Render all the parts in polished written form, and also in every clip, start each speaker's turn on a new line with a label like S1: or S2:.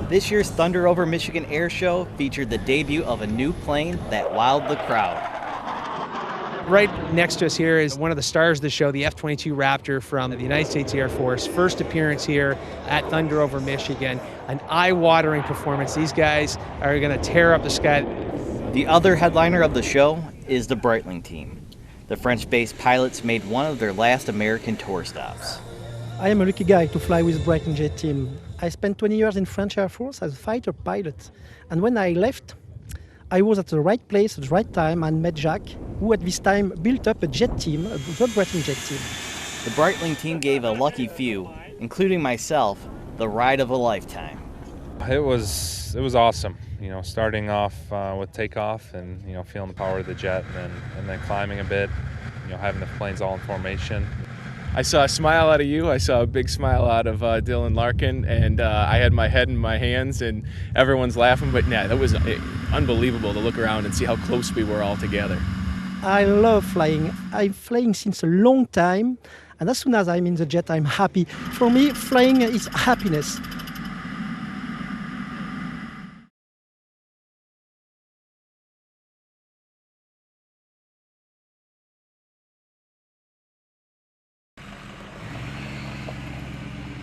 S1: This year's Thunder Over Michigan Air Show featured the debut of a new plane that wowed the crowd.
S2: Right next to us here is one of the stars of the show, the F-22 Raptor from the United States Air Force. First appearance here at Thunder Over Michigan. An eye-watering performance. These guys are going to tear up the sky.
S1: The other headliner of the show is the Breitling team. The French-based pilots made one of their last American tour stops.
S3: I am a lucky guy to fly with Breitling Jet team. I spent 20 years in French Air Force as a fighter pilot. And when I left, I was at the right place at the right time and met Jacques, who at this time built up a jet team, the Breitling Jet team.
S1: The Breitling team gave a lucky few, including myself, the ride of a lifetime.
S4: It was awesome, starting off with takeoff and feeling the power of the jet, and then climbing a bit, having the planes all in formation.
S5: I saw a smile out of you. I saw a big smile out of Dylan Larkin, and I had my head in my hands, and everyone's laughing. But yeah, that was unbelievable to look around and see how close we were all together.
S3: I love flying. I'm flying since a long time, and as soon as I'm in the jet, I'm happy. For me, flying is happiness.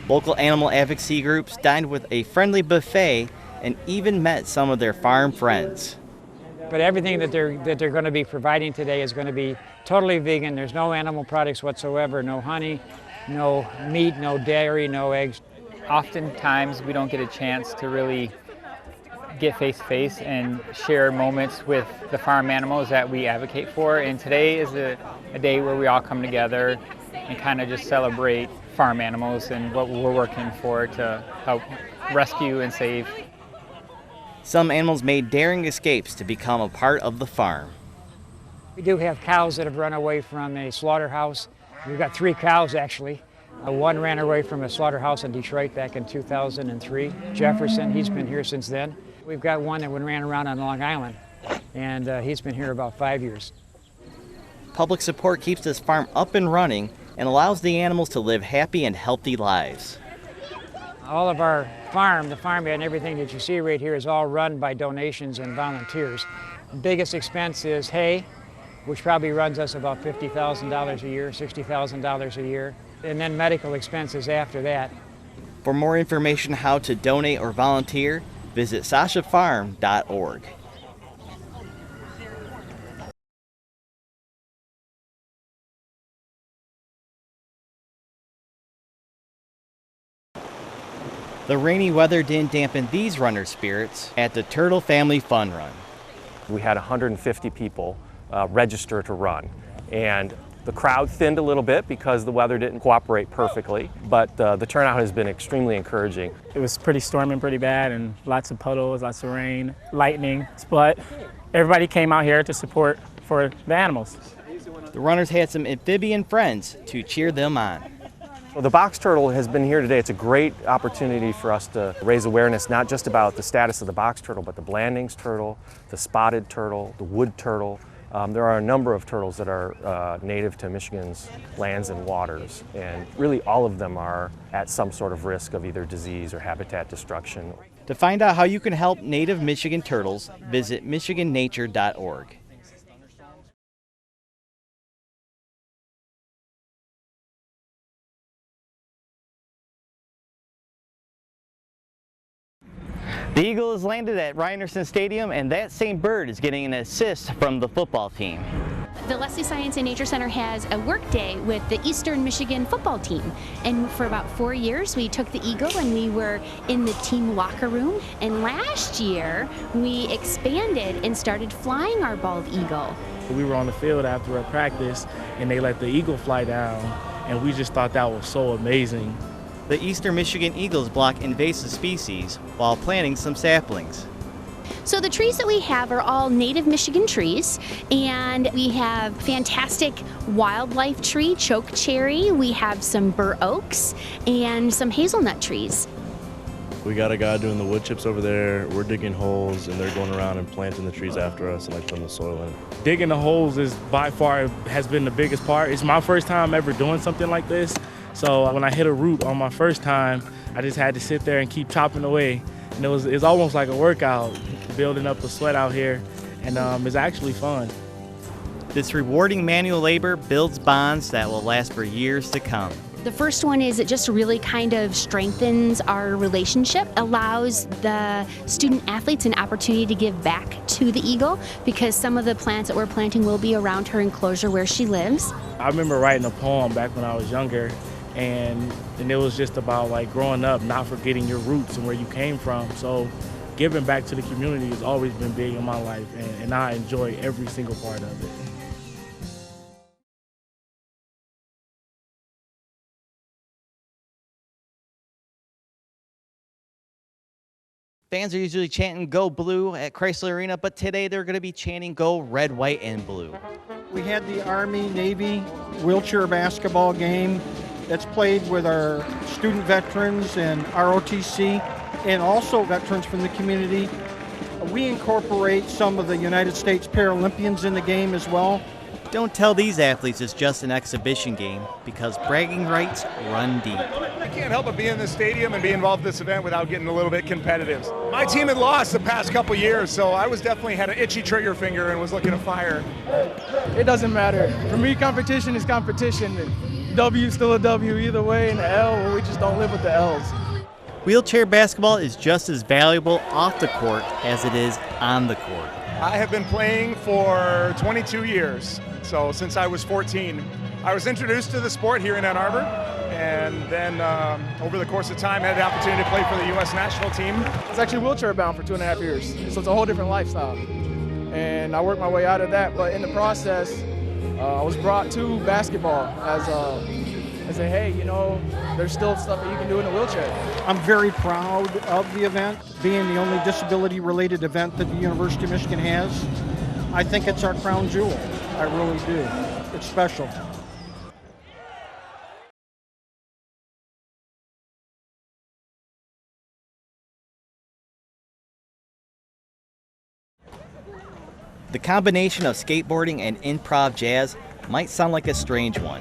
S1: Local animal advocacy groups dined with a friendly buffet and even met some of their farm friends.
S6: But everything that they're going to be providing today is going to be totally vegan. There's no animal products whatsoever, no honey, no meat, no dairy, no eggs.
S7: Oftentimes we don't get a chance to really get face-to-face and share moments with the farm animals that we advocate for. And today is a day where we all come together and kind of just celebrate farm animals and what we're working for to help rescue and save.
S1: Some animals made daring escapes to become a part of the farm.
S6: We do have cows that have run away from a slaughterhouse. We've got 3 cows actually. One ran away from a slaughterhouse in Detroit back in 2003. Jefferson, he's been here since then. We've got one that ran around on Long Island, and he's been here about 5 years.
S1: Public support keeps this farm up and running and allows the animals to live happy and healthy lives.
S6: All of our farm, the farmyard and everything that you see right here is all run by donations and volunteers. The biggest expense is hay, which probably runs us about $50,000 a year, $60,000 a year, and then medical expenses after that.
S1: For more information how to donate or volunteer, visit sashafarm.org. The rainy weather didn't dampen these runners' spirits at the Turtle Family Fun Run.
S8: We had 150 people register to run, and the crowd thinned a little bit because the weather didn't cooperate perfectly, but the turnout has been extremely encouraging.
S9: It was pretty storming pretty bad, and lots of puddles, lots of rain, lightning, but everybody came out here to support for the animals.
S1: The runners had some amphibian friends to cheer them on.
S8: Well, the box turtle has been here today. It's a great opportunity for us to raise awareness not just about the status of the box turtle, but the Blandings turtle, the spotted turtle, the wood turtle. There are a number of turtles that are native to Michigan's lands and waters, and really all of them are at some sort of risk of either disease or habitat destruction.
S1: To find out how you can help native Michigan turtles, visit michigannature.org. The Eagle has landed at Ryerson Stadium, and that same bird is getting an assist from the football team.
S10: The Leslie Science and Nature Center has a work day with the Eastern Michigan football team. And for about 4 years, we took the Eagle and we were in the team locker room. And last year, we expanded and started flying our bald eagle.
S9: We were on the field after a practice, and they let the eagle fly down, and we just thought that was so amazing.
S1: The Eastern Michigan Eagles block invasive species while planting some saplings.
S10: So the trees that we have are all native Michigan trees, and we have fantastic wildlife tree, choke cherry, we have some bur oaks, and some hazelnut trees.
S11: We got a guy doing the wood chips over there, we're digging holes, and they're going around and planting the trees after us and putting the soil in.
S9: Digging the holes is by far has been the biggest part. It's my first time ever doing something like this. So when I hit a root on my first time, I just had to sit there and keep chopping away. And it was almost like a workout, building up a sweat out here, and it's actually fun.
S1: This rewarding manual labor builds bonds that will last for years to come.
S10: The first one is it just really kind of strengthens our relationship, allows the student athletes an opportunity to give back to the Eagle because some of the plants that we're planting will be around her enclosure where she lives.
S9: I remember writing a poem back when I was younger, and it was just about like growing up, not forgetting your roots and where you came from. So giving back to the community has always been big in my life, and I enjoy every single part of it.
S1: Fans are usually chanting "Go Blue" at Chrysler Arena, but today they're going to be chanting "Go Red, White, and Blue."
S12: We had the Army-Navy wheelchair basketball game that's played with our student veterans and ROTC and also veterans from the community. We incorporate some of the United States Paralympians in the game as well.
S1: Don't tell these athletes it's just an exhibition game because bragging rights run deep.
S13: I can't help but be in this stadium and be involved in this event without getting a little bit competitive. My team had lost the past couple years, so I was definitely had an itchy trigger finger and was looking to fire.
S9: It doesn't matter. For me, competition is competition. W is still a W either way, and the L, well, we just don't live with the L's.
S1: Wheelchair basketball is just as valuable off the court as it is on the court.
S13: I have been playing for 22 years, so since I was 14. I was introduced to the sport here in Ann Arbor, and then over the course of time I had the opportunity to play for the U.S. national team.
S9: I was actually wheelchair bound for 2.5 years, so it's a whole different lifestyle. And I worked my way out of that, but in the process, I was brought to basketball as a, hey, you know, there's still stuff that you can do in a wheelchair.
S12: I'm very proud of the event, being the only disability-related event that the University of Michigan has. I think it's our crown jewel. I really do. It's special.
S1: The combination of skateboarding and improv jazz might sound like a strange one,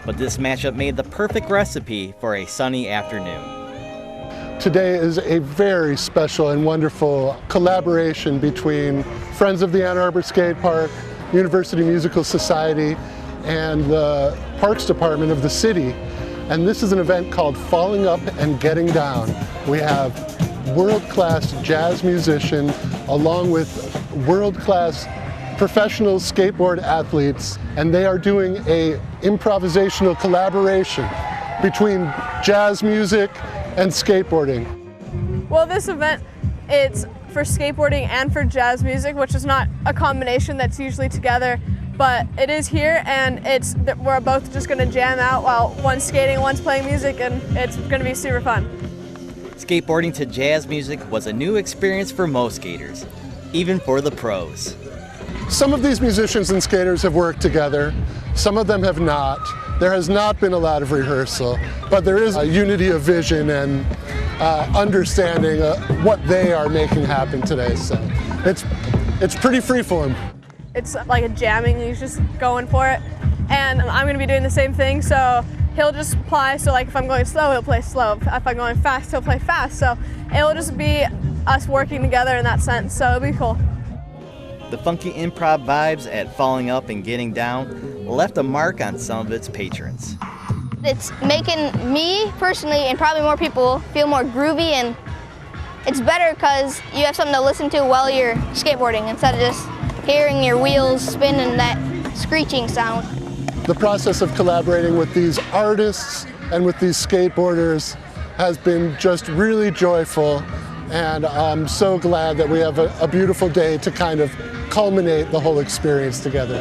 S1: but this matchup made the perfect recipe for a sunny afternoon.
S14: Today is a very special and wonderful collaboration between Friends of the Ann Arbor Skate Park, University Musical Society, and the Parks Department of the city. And this is an event called Falling Up and Getting Down. We have world-class jazz musician along with world-class professional skateboard athletes, and they are doing a improvisational collaboration between jazz music and skateboarding.
S15: Well, this event, it's for skateboarding and for jazz music, which is not a combination that's usually together, but it is here, and we're both just going to jam out while one's skating, one's playing music, and it's going to be super fun.
S1: Skateboarding to jazz music was a new experience for most skaters, even for the pros.
S14: Some of these musicians and skaters have worked together, some of them have not. There has not been a lot of rehearsal, but there is a unity of vision and understanding what they are making happen today. So it's pretty freeform.
S15: It's like a jamming, he's just going for it. And I'm going to be doing the same thing, so he'll just apply, so like if I'm going slow, he'll play slow. If I'm going fast, he'll play fast. So it'll just be us working together in that sense, so it'll be cool.
S1: The funky improv vibes at Falling Up and Getting Down left a mark on some of its patrons.
S16: It's making me personally, and probably more people, feel more groovy, and it's better because you have something to listen to while you're skateboarding instead of just hearing your wheels spin and that screeching sound.
S14: The process of collaborating with these artists and with these skateboarders has been just really joyful, and I'm so glad that we have a beautiful day to kind of culminate the whole experience together.